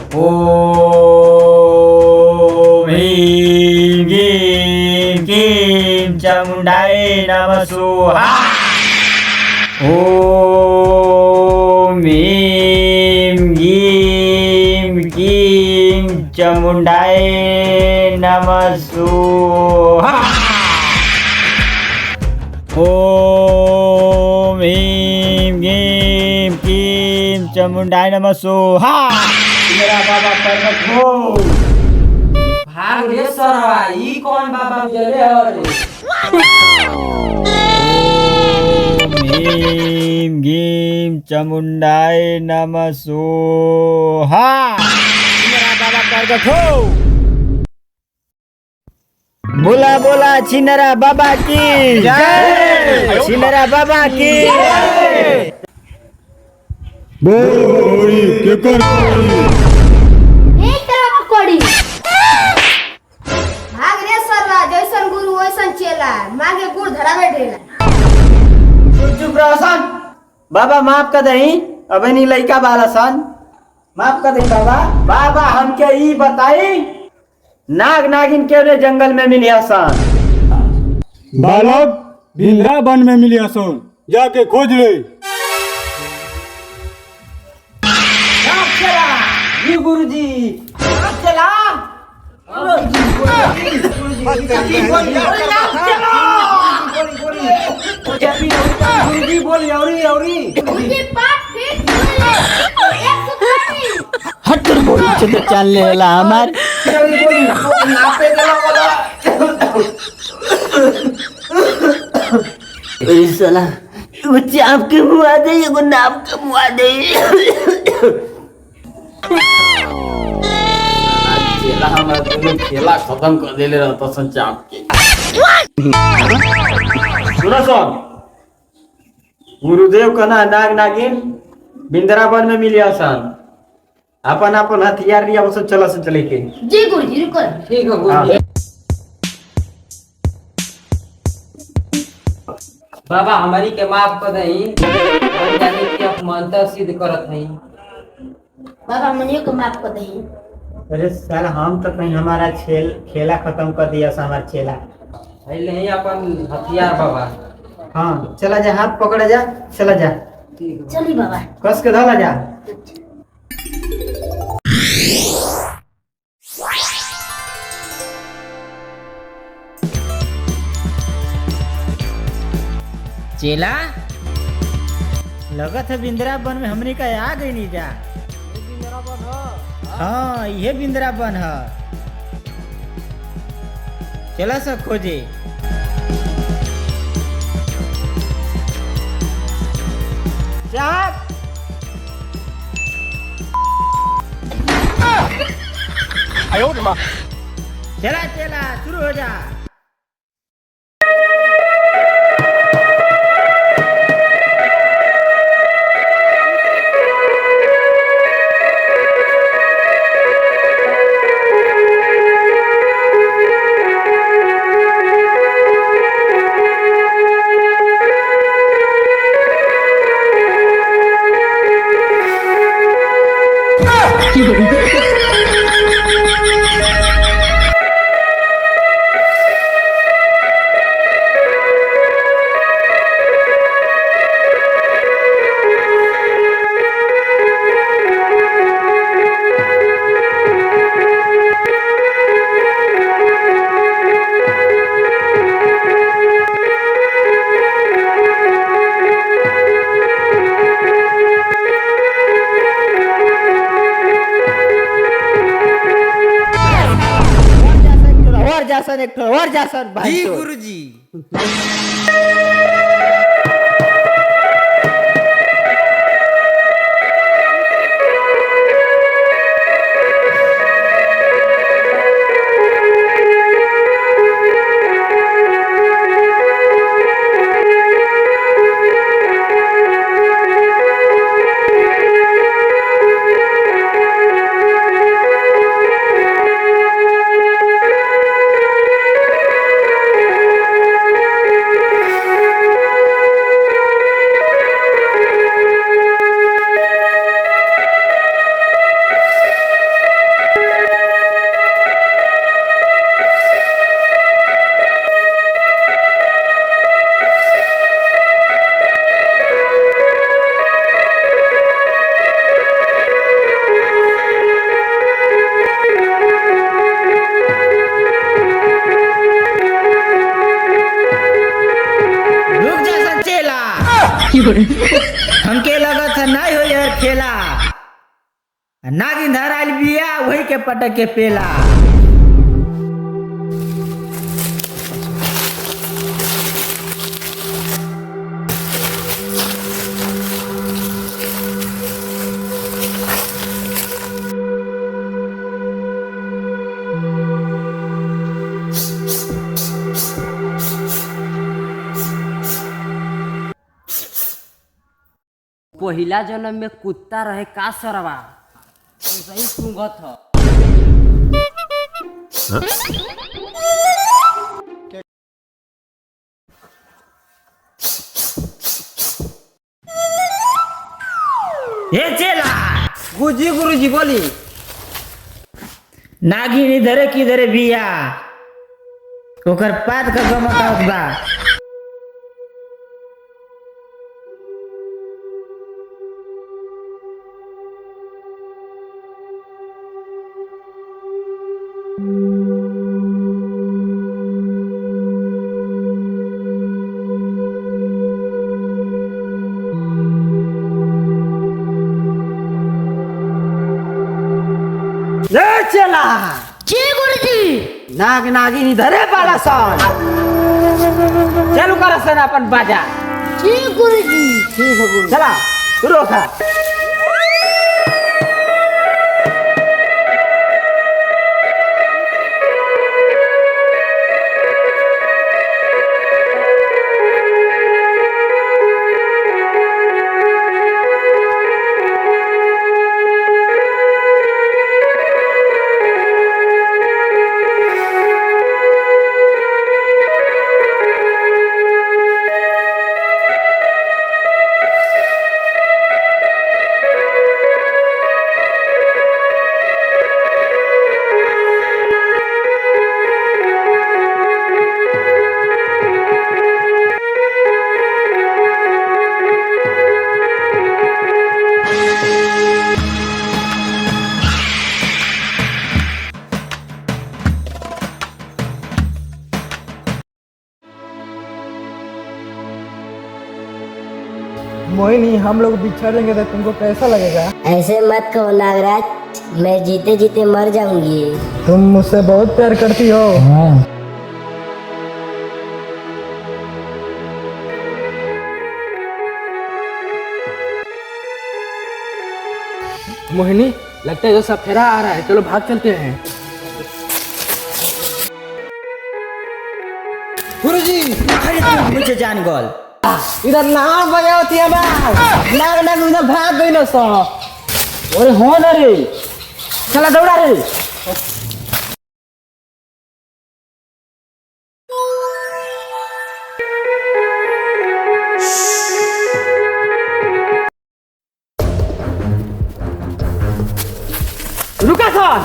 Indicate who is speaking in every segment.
Speaker 1: ओम ह्रीं क्लीं क्लीं चामुंडाय नमः स्वाहा। ओम ह्रीं क्लीं क्लीं चामुंडाय नमः स्वाहा। ओम ह्रीं क्लीं क्लीं चामुंडाय नमः स्वाहा। मेरा बाबा प्रकट हो।
Speaker 2: भाग रे सरवा, ई कौन बाबा उजले हरे?
Speaker 1: ओम ह्रीं क्लीं चामुंडाय नमः स्वाहा। मेरा बाबा प्रकट हो। बोला बोला छिनरा बाबा की जय। छिनरा बाबा की जय।
Speaker 3: बोल कोड़ी केकर कोड़ी
Speaker 4: भाग रे सरवा, जैसन गुरु वैसन चेला, मागे गुड़ धरावे ढेला।
Speaker 1: चुप रहो सन। बाबा माफ कर दही, अबे नी लइका बाला सन, माफ कर दही बाबा। बाबा हमके ई बताई नाग नागिन के जंगल में मिली सन।
Speaker 3: बालक वृंदावन में मिली हसन, जाके खोज ले।
Speaker 1: जी गुरुजी चला। गुरुजी बोली औरी
Speaker 4: मुझे पाठ फिट बोले, एक सुपारी।
Speaker 1: हट कर बोली चंद्र चाल ले ला हमार नापे गला वाला। ए साला वो चाप के मुआ दे, एगो नाप के मुआ दे। चेला हमारा दोनों खेला खत्म कर देले रहता सन चाप के। सुनो सुन, गुरुदेव कहना नाग नागिन बिंदरावन में मिली सन। अपन अपन हथियार लिया वो सब चला से चले के।
Speaker 4: जी गुरुजी रुको।
Speaker 2: ठीक है गुरुजी। बाबा हमारी के माफ कर दही, जाने कि आप मंत्र सिद्ध करत हई।
Speaker 4: बाबा मनियो को माफ कर दही।
Speaker 1: अरे साला हम तो कहीं हमारा खेला खत्म कर दिया सा हमारा चेला।
Speaker 2: पहले ही अपन हथियार बाबा।
Speaker 1: हाँ चला जा, हाथ पकड़ा जा, चला जा,
Speaker 4: चली बाबा।
Speaker 1: कस के धला जा। चेला लगत है बिंद्रावन में हमने का आ गई नहीं जा। हाँ ये बिंद्रावन है, चला सब खोजे। चाप चला चला शुरू हो जा। और जा सर भाई जी गुरुजी। हमके लगत है नहीं हो यार खेला, नागिन धराइल बिया वही के पटक के पेला।
Speaker 2: पहिला जन्म में कुत्ता रहे का सरवा सही सूंघत ह।
Speaker 1: ये चेला
Speaker 2: गुरुजी बोली।
Speaker 1: नागिन इधरे किधरे बिया, ओकर पात का गमकावत बा। ले चला
Speaker 4: जी गुरुजी।
Speaker 1: नाग नागिन इधरे पाला सन।
Speaker 2: चालू कर सन अपन बाजा।
Speaker 4: जी गुरुजी।
Speaker 1: ठीक है गुरु, चला रोका।
Speaker 5: मोहिनी, हम लोग बिछड़ेंगे तो तुमको कैसा लगेगा?
Speaker 6: ऐसे मत कहो नागराज, मैं जीते जीते मर जाऊंगी।
Speaker 5: तुम मुझसे बहुत प्यार करती हो। मोहिनी, लगता है जो सफेरा आ रहा है, चलो भाग चलते हैं। गुरुजी,
Speaker 1: अरे तू मुझे जान गोल
Speaker 5: इधर नाम बजाओ थी हमार नाग नाग उधर भाग गई ना सो।
Speaker 1: अरे हो ना रे, चला दौड़ा रे।
Speaker 2: रुका सन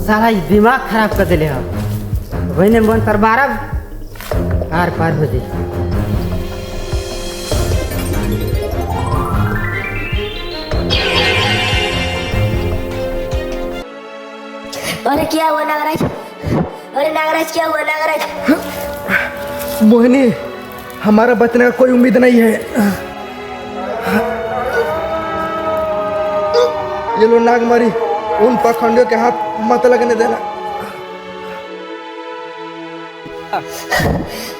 Speaker 2: साला ई दिमाग खराब कर दिले ह। वही मन तर बारब आर पार हो जाए।
Speaker 6: अरे क्या हुआ नागराज? अरे नागराज क्या हुआ नागराज?
Speaker 5: मोहिनी, हमारा बचने का कोई उम्मीद नहीं है। ये लो नागमरी, उन पाखंडियों के हाथ मत लगने देना।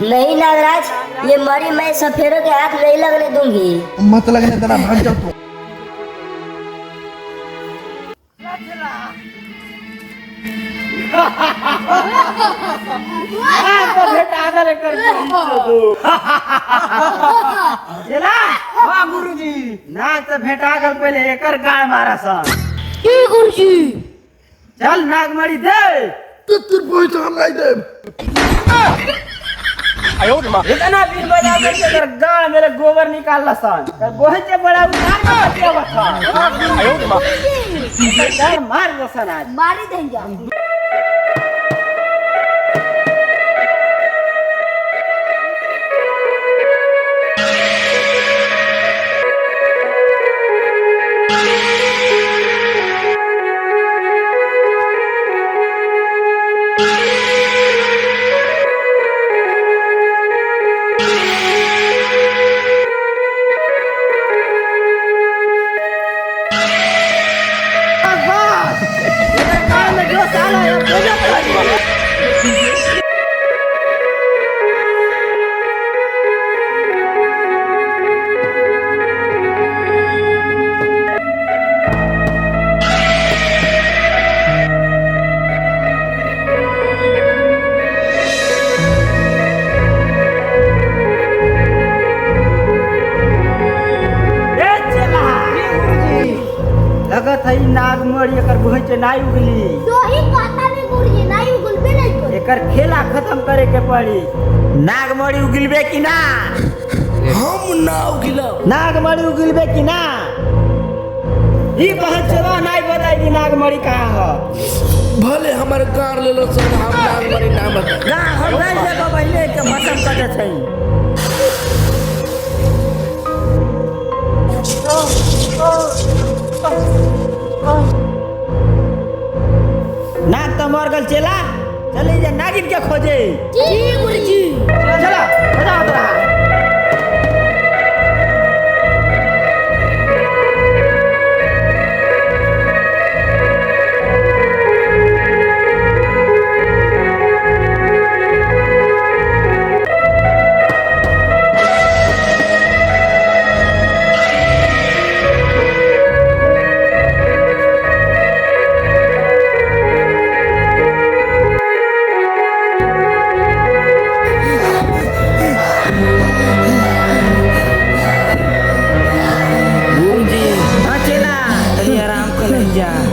Speaker 6: नहीं नागराज, ये मरी मैं सफेरों के हाथ नहीं लगने दूंगी।
Speaker 5: मत लगने देना, भाग जाओ तुम।
Speaker 1: चला वाह गुरुजी, नाग से भेटा कर पहले एकर गाय मारा सन।
Speaker 4: जी गुरुजी।
Speaker 1: चल नाग मरी दे।
Speaker 5: तो हम नहीं दे।
Speaker 1: इतना दिन बजा करके अगर गाय मेरे गोबर निकाल सन, गोहे से बड़ा उतार के बचिया बता। गाय मार दसन आज।
Speaker 4: मारी देंगे।
Speaker 2: साला लगत है नाग मरी एकर भोई के नाई उगली
Speaker 4: तो ही कहता नहीं गुरुजी नहीं उगलबे नहीं कर
Speaker 2: एकर खेला खत्म करे के पड़ी। नाग मरी उगलबे कि ना?
Speaker 7: हम ना उगिलब।
Speaker 2: नाग मरी उगलबे कि ना? ई बहन चला नाई बताई नाग मरी कहाँ है।
Speaker 7: भले हमारे गाड़ ले लो सब हम नाग मरी ना बता।
Speaker 2: ना हम नहीं लेबो पहले के खत्म कर दे छै। नाग तो मर गल चला चले जा नागिन के खोजे।
Speaker 4: जी गुरुजी
Speaker 2: चला बजा रहा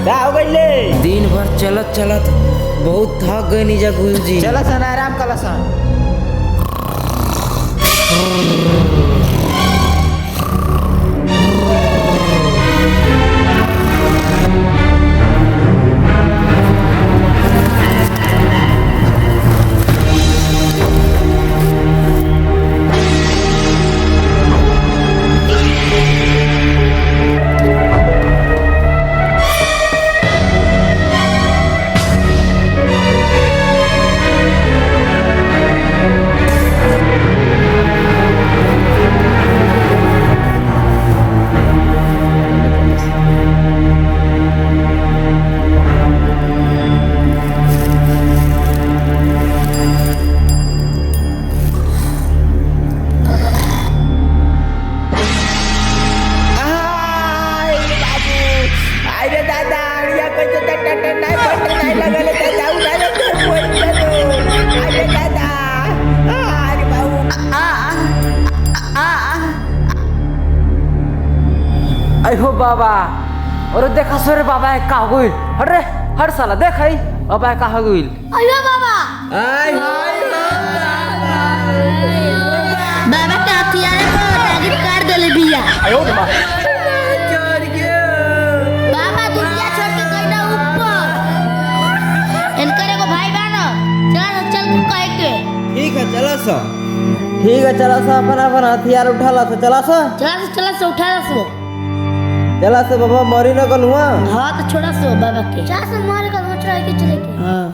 Speaker 2: क्या हो गई ले?
Speaker 5: दिन भर चलत चलत बहुत थक गए नीजा गुरुजी।
Speaker 2: चला सन आराम कला सन।
Speaker 5: अहो बाबा और देखा सोरे बाबा का होइल। अरे हर साला देख है बाबा का होइल।
Speaker 4: अयो बाबा बाबा का हथियार पर टारगेट कर देले बिया। बाबा दुनिया छोड़ के गई ना ऊपर। इनकर एगो भाई बहन चल कह के।
Speaker 2: ठीक है चला सा। ठीक है चला सा अपन अपन हथियार उठा ला सा। चला सा
Speaker 4: उठा सो।
Speaker 2: चला से बाबा मरी न गल हुआ।
Speaker 4: हाँ तो छोड़ा सो बाबा के। जा से मार कर चढ़ा के चले के।
Speaker 2: हाँ